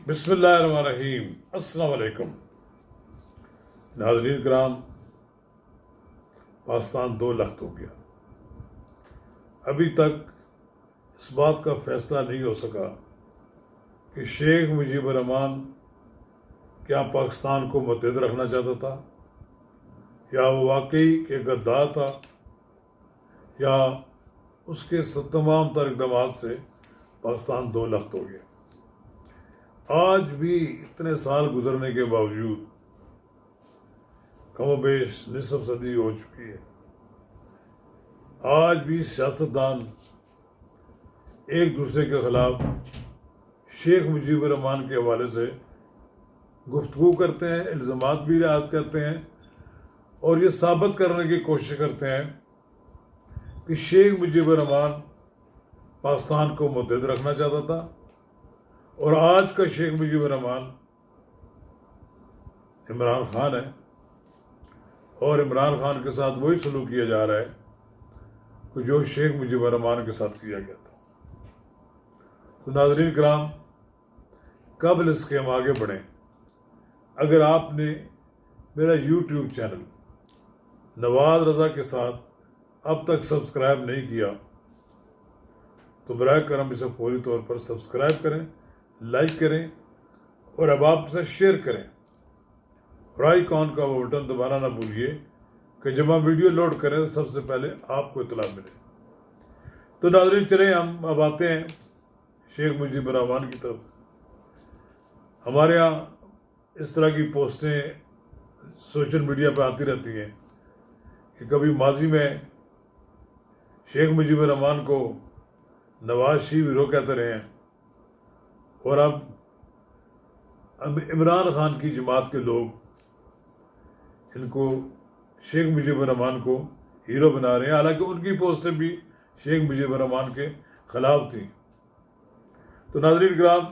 بسم اللہ الرحمن الرحیم۔ السلام علیکم ناظرین کرام، پاکستان 2 لخت ہو گیا۔ ابھی تک اس بات کا فیصلہ نہیں ہو سکا کہ شیخ مجیب الرحمان کیا پاکستان کو متحد رکھنا چاہتا تھا، یا وہ واقعی کہ غدار تھا، یا اس کے تمام تر اقدامات سے پاکستان 2 لخت ہو گیا۔ آج بھی اتنے سال گزرنے کے باوجود کم و بیش نصف صدی ہو چکی ہے، آج بھی سیاستدان ایک دوسرے کے خلاف شیخ مجیب الرحمان کے حوالے سے گفتگو کرتے ہیں، الزامات بھی عائد کرتے ہیں، اور یہ ثابت کرنے کی کوشش کرتے ہیں کہ شیخ مجیب الرحمان پاکستان کو متحد رکھنا چاہتا تھا، اور آج کا شیخ مجیب الرحمان عمران خان ہے، اور عمران خان کے ساتھ وہی سلوک کیا جا رہا ہے کہ جو شیخ مجیب الرحمان کے ساتھ کیا گیا تھا۔ تو ناظرین کرام، قبل اس کے ہم آگے بڑھیں، اگر آپ نے میرا یوٹیوب چینل نواز رضا کے ساتھ اب تک سبسکرائب نہیں کیا تو براہ کرم اسے فوری طور پر سبسکرائب کریں، لائک کریں، اور اب آپ سے شیئر کریں، اور آئیکن کا وہ بٹن دبانا نہ بھولیے کہ جب ہم ویڈیو لوڈ کریں تو سب سے پہلے آپ کو اطلاع ملے۔ تو ناظرین چلیں، ہم اب آتے ہیں شیخ مجیب الرحمان کی طرف۔ ہمارے ہاں اس طرح کی پوسٹیں سوشل میڈیا پہ آتی رہتی ہیں کہ کبھی ماضی میں شیخ مجیب الرحمان کو نواز شریف ہیرو کہتے رہے ہیں، اور اب عمران خان کی جماعت کے لوگ ان کو شیخ مجیب الرحمان کو ہیرو بنا رہے ہیں، حالانکہ ان کی پوسٹیں بھی شیخ مجیب الرحمان کے خلاف تھیں۔ تو ناظرین کرام،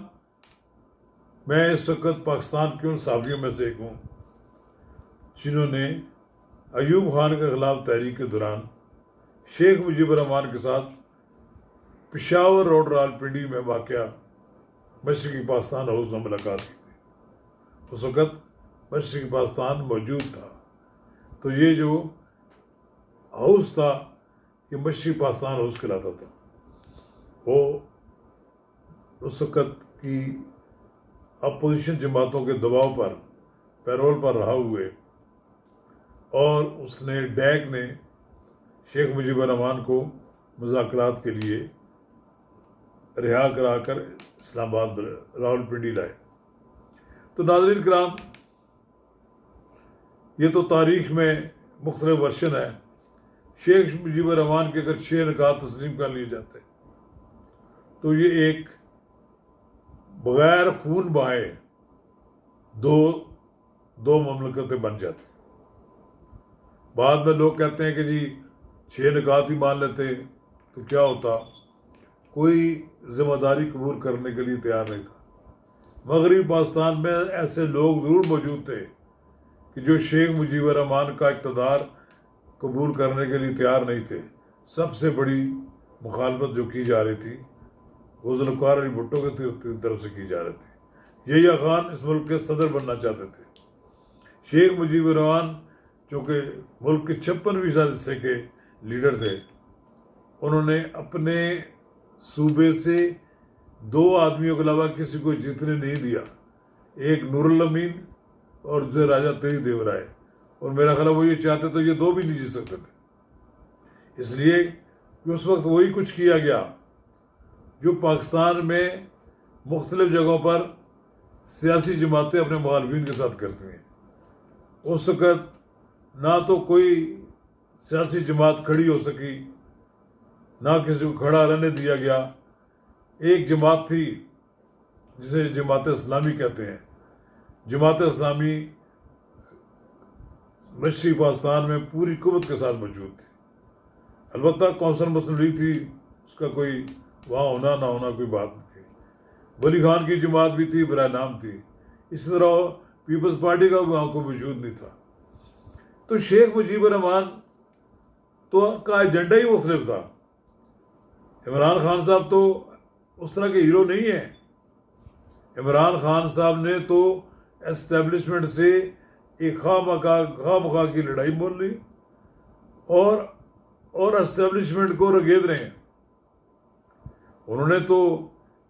میں اس وقت پاکستان کے ان صحافیوں میں سے ایک ہوں جنہوں نے ایوب خان کے خلاف تحریک کے دوران شیخ مجیب الرحمان کے ساتھ پشاور روڈ راولپنڈی میں واقع مشرقی پاکستان ہاؤس میں ملاقات کی تھی۔ اس وقت مشرقی پاکستان موجود تھا، تو یہ جو ہاؤس تھا یہ مشرقی پاکستان ہاؤس کہلاتا تھا۔ وہ اس وقت کی اپوزیشن جماعتوں کے دباؤ پر پیرول پر رہا ہوئے، اور اس نے ڈیک نے شیخ مجیب الرحمان کو مذاکرات کے لیے رہا کرا کر اسلام آباد راولپنڈی لائے۔ تو ناظرین کرام، یہ تو تاریخ میں مختلف ورشن ہے۔ شیخ مجیب الرحمان کے اگر 6 نکات تسلیم کر لیے جاتے تو یہ ایک بغیر خون بہائے دو مملکتیں بن جاتی۔ بعد میں لوگ کہتے ہیں کہ جی 6 نکات ہی مان لیتے تو کیا ہوتا، کوئی ذمہ داری قبول کرنے کے لیے تیار نہیں تھا۔ مغربی پاکستان میں ایسے لوگ ضرور موجود تھے کہ جو شیخ مجیب الرحمان کا اقتدار قبول کرنے کے لیے تیار نہیں تھے۔ سب سے بڑی مخالفت جو کی جا رہی تھی وہ ذوالفقار علی بھٹو کی طرف سے کی جا رہی تھی۔ یحییٰ خان اس ملک کے صدر بننا چاہتے تھے۔ شیخ مجیب الرحمان چونکہ ملک کے 56% حصے کے لیڈر تھے، انہوں نے اپنے صوبے سے 2 آدمیوں کے علاوہ کسی کو جیتنے نہیں دیا، ایک نور الامین اور دوسرے راجہ تری دیو رائے، اور میرا خیال ہے وہ یہ چاہتے تو یہ 2 بھی نہیں جیت سکتے تھے، اس لیے کہ اس وقت وہی کچھ کیا گیا جو پاکستان میں مختلف جگہوں پر سیاسی جماعتیں اپنے مخالفین کے ساتھ کرتی ہیں۔ اس وقت نہ تو کوئی سیاسی جماعت کھڑی ہو سکی، نہ کسی کو کھڑا رہنے دیا گیا۔ ایک جماعت تھی جسے جماعت اسلامی کہتے ہیں۔ جماعت اسلامی مشرقی پاکستان میں پوری قوت کے ساتھ موجود تھی، البتہ کونسل مسلم تھی، اس کا کوئی وہاں ہونا نہ ہونا کوئی بات نہیں تھی۔ ولی خان کی جماعت بھی تھی، برائے نام تھی، اسی طرح پیپلز پارٹی کا وہاں کوئی وجود نہیں تھا۔ تو شیخ مجیب الرحمان کا ایجنڈا ہی مختلف تھا۔ عمران خان صاحب تو اس طرح کے ہیرو نہیں ہیں عمران خان صاحب نے تو اسٹیبلشمنٹ سے ایک خواہ مخواہ کی لڑائی مول لی اور اسٹیبلشمنٹ کو رگید رہے ہیں. انہوں نے تو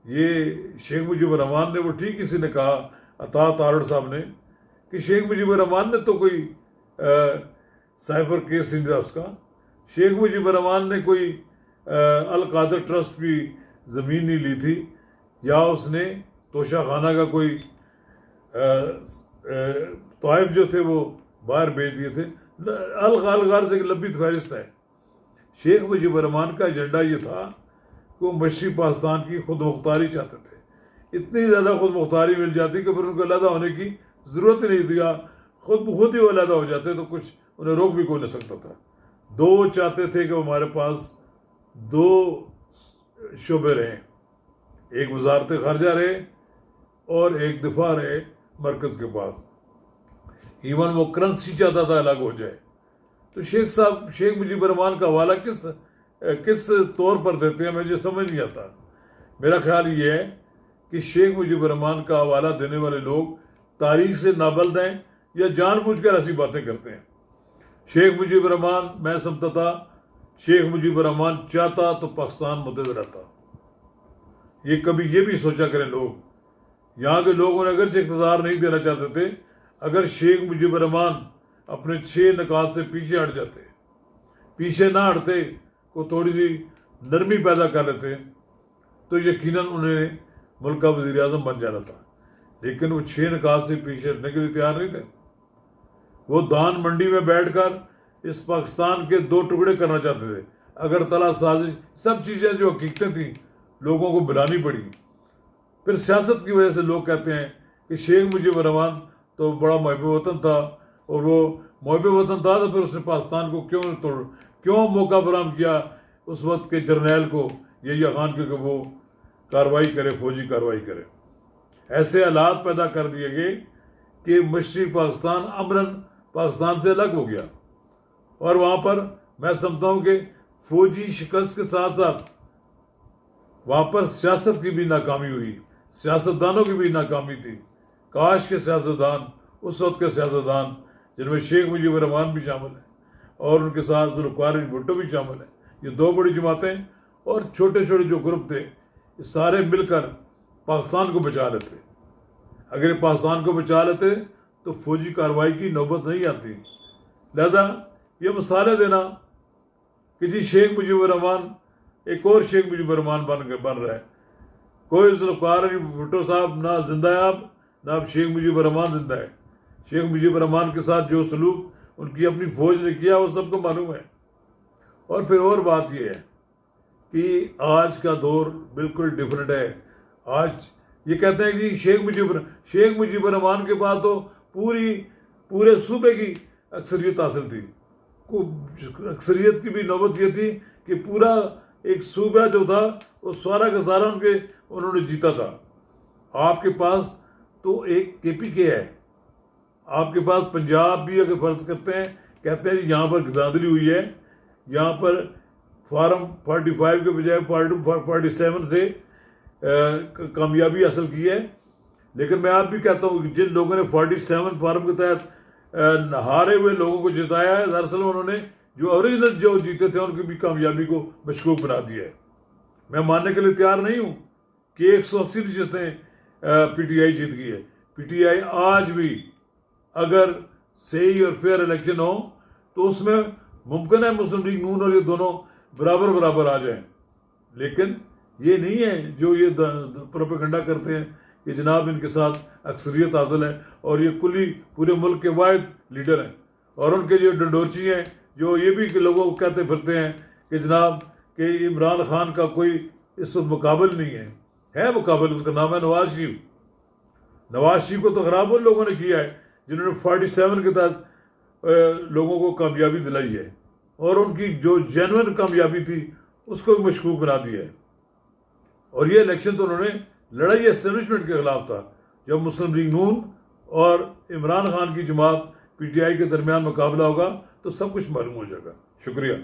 یہ شیخ مجیب الرحمان نے وہ ٹھیک اسی نے کہا عطا تارڑ صاحب نے کہ شیخ مجیب الرحمان نے تو کوئی سائبر کیس نہیں تھا اس کا. شیخ مجیب الرحمان نے کوئی القادر ٹرسٹ کی زمین نہیں لی تھی یا اس نے توشہ خانہ کا کوئی طائف جو تھے وہ باہر بھیج دیے تھے. الغار سے لمبی فہرست ہے. شیخ مجیب الرحمان کا ایجنڈا یہ تھا کہ وہ مشرقی پاکستان کی خود مختاری چاہتے تھے. اتنی زیادہ خود مختاری مل جاتی کہ پھر ان کو علیحدہ ہونے کی ضرورت ہی نہیں تھی. خود ہی وہ علیحدہ ہو جاتے تو کچھ انہیں روک بھی کوئی نہ سکتا تھا. دو چاہتے تھے کہ ہمارے پاس دو شعبے رہیں, ایک وزارت خارجہ رہے اور ایک دفاع رہے مرکز کے پاس. ایون وہ کرنسی چاہتا تھا الگ ہو جائے. تو شیخ مجیب الرحمان کا حوالہ کس طور پر دیتے ہیں مجھے سمجھ نہیں آتا. میرا خیال یہ ہے کہ شیخ مجیب الرحمان کا حوالہ دینے والے لوگ تاریخ سے نابلد ہیں یا جان بوجھ کر ایسی باتیں کرتے ہیں. شیخ مجیب الرحمان میں سمجھتا تھا شیخ مجیب الرحمان چاہتا تو پاکستان متحد رہتا. یہ کبھی یہ بھی سوچا کریں لوگ, یہاں کے لوگوں نے اگرچہ اقتدار نہیں دینا چاہتے تھے, اگر شیخ مجیب الرحمان اپنے 6 نکات سے پیچھے ہٹ جاتے, پیچھے نہ ہٹتے, کو تھوڑی سی نرمی پیدا کر لیتے تو یقیناً انہیں ملک کا وزیر اعظم بن جانا تھا. لیکن وہ 6 نکات سے پیچھے ہٹنے کے لیے تیار نہیں تھے. وہ دان منڈی میں بیٹھ کر اس پاکستان کے 2 ٹکڑے کرنا چاہتے تھے. اگر تلا سازش سب چیزیں جو حقیقتیں تھیں لوگوں کو بلانی پڑی. پھر سیاست کی وجہ سے لوگ کہتے ہیں کہ شیخ مجیب الرحمان تو بڑا محب وطن تھا, اور وہ محب وطن تھا تو پھر اس نے پاکستان کو کیوں موقع فراہم کیا اس وقت کے جرنیل کو یحییٰ خان کے کہ وہ کارروائی کرے, فوجی کارروائی کرے. ایسے حالات پیدا کر دیے گئے کہ مشرقی پاکستان امراً پاکستان سے الگ ہو گیا, اور وہاں پر میں سمجھتا ہوں کہ فوجی شکست کے ساتھ ساتھ وہاں پر سیاست کی بھی ناکامی ہوئی, سیاستدانوں کی بھی ناکامی تھی. کاش کے سیاستدان اس وقت کے سیاستدان جن میں شیخ مجیب الرحمان بھی شامل ہیں اور ان کے ساتھ ذوالفقار علی بھٹو بھی شامل ہیں, یہ 2 بڑی جماعتیں اور چھوٹے چھوٹے جو گروپ تھے, یہ سارے مل کر پاکستان کو بچا لیتے. اگر یہ پاکستان کو بچا لیتے تو فوجی کارروائی کی نوبت نہیں آتی. لہذا یہ مثالیں دینا کہ جی شیخ مجیب الرحمان ایک اور شیخ مجیب الرحمان بن رہا ہے. کوئی ذوالفقار علی بھٹو صاحب نہ زندہ ہے نہ اب شیخ مجیب الرحمان زندہ ہے. شیخ مجیب الرحمان کے ساتھ جو سلوک ان کی اپنی فوج نے کیا وہ سب کو معلوم ہے. اور پھر اور بات یہ ہے کہ آج کا دور بالکل ڈیفرنٹ ہے. آج یہ کہتے ہیں کہ جی شیخ مجیب الرحمان کے بعد تو پورے صوبے کی اکثریت حاصل تھی. اکثریت کی بھی نوبت یہ تھی کہ پورا ایک صوبہ جو تھا وہ سارا کا سارا انہوں نے جیتا تھا. آپ کے پاس تو ایک KPK ہے, آپ کے پاس پنجاب بھی اگر فرض کرتے ہیں کہتے ہیں جی یہاں پر گداندلی ہوئی ہے, یہاں پر فارم 45 کے بجائے فارم 47 سے کامیابی حاصل کی ہے. لیکن میں آپ بھی کہتا ہوں کہ جن لوگوں نے 47 فارم کے تحت ہارے ہوئے لوگوں کو جتایا ہے, دراصل انہوں نے جو اوریجنل جو جیتے تھے ان کی بھی کامیابی کو مشکوک بنا دیا ہے. میں ماننے کے لیے تیار نہیں ہوں کہ 180 نشستیں PTI جیت گئی ہے. PTI آج بھی اگر صحیح اور فیئر الیکشن ہو تو اس میں ممکن ہے مسلم لیگ نون اور یہ دونوں برابر آ جائیں. لیکن یہ نہیں ہے جو یہ پروپیگنڈا کرتے ہیں کہ جناب ان کے ساتھ اکثریت حاصل ہے اور یہ کلی پورے ملک کے واحد لیڈر ہیں. اور ان کے جو ڈنڈورچی ہیں جو یہ بھی لوگوں کو کہتے پھرتے ہیں کہ جناب کہ عمران خان کا کوئی اس وقت مقابل نہیں ہے. ہے مقابل, اس کا نام ہے نواز شریف. نواز شریف کو تو خراب ان لوگوں نے کیا ہے جنہوں نے 47 کے تحت لوگوں کو کامیابی دلائی ہے, اور ان کی جو جینوئن کامیابی تھی اس کو مشکوک بنا دیا ہے. اور یہ الیکشن تو انہوں نے لڑائی اسٹیبلشمنٹ کے خلاف تھا. جب مسلم لیگ نون اور عمران خان کی جماعت PTI کے درمیان مقابلہ ہوگا تو سب کچھ معلوم ہو جائے گا. شکریہ.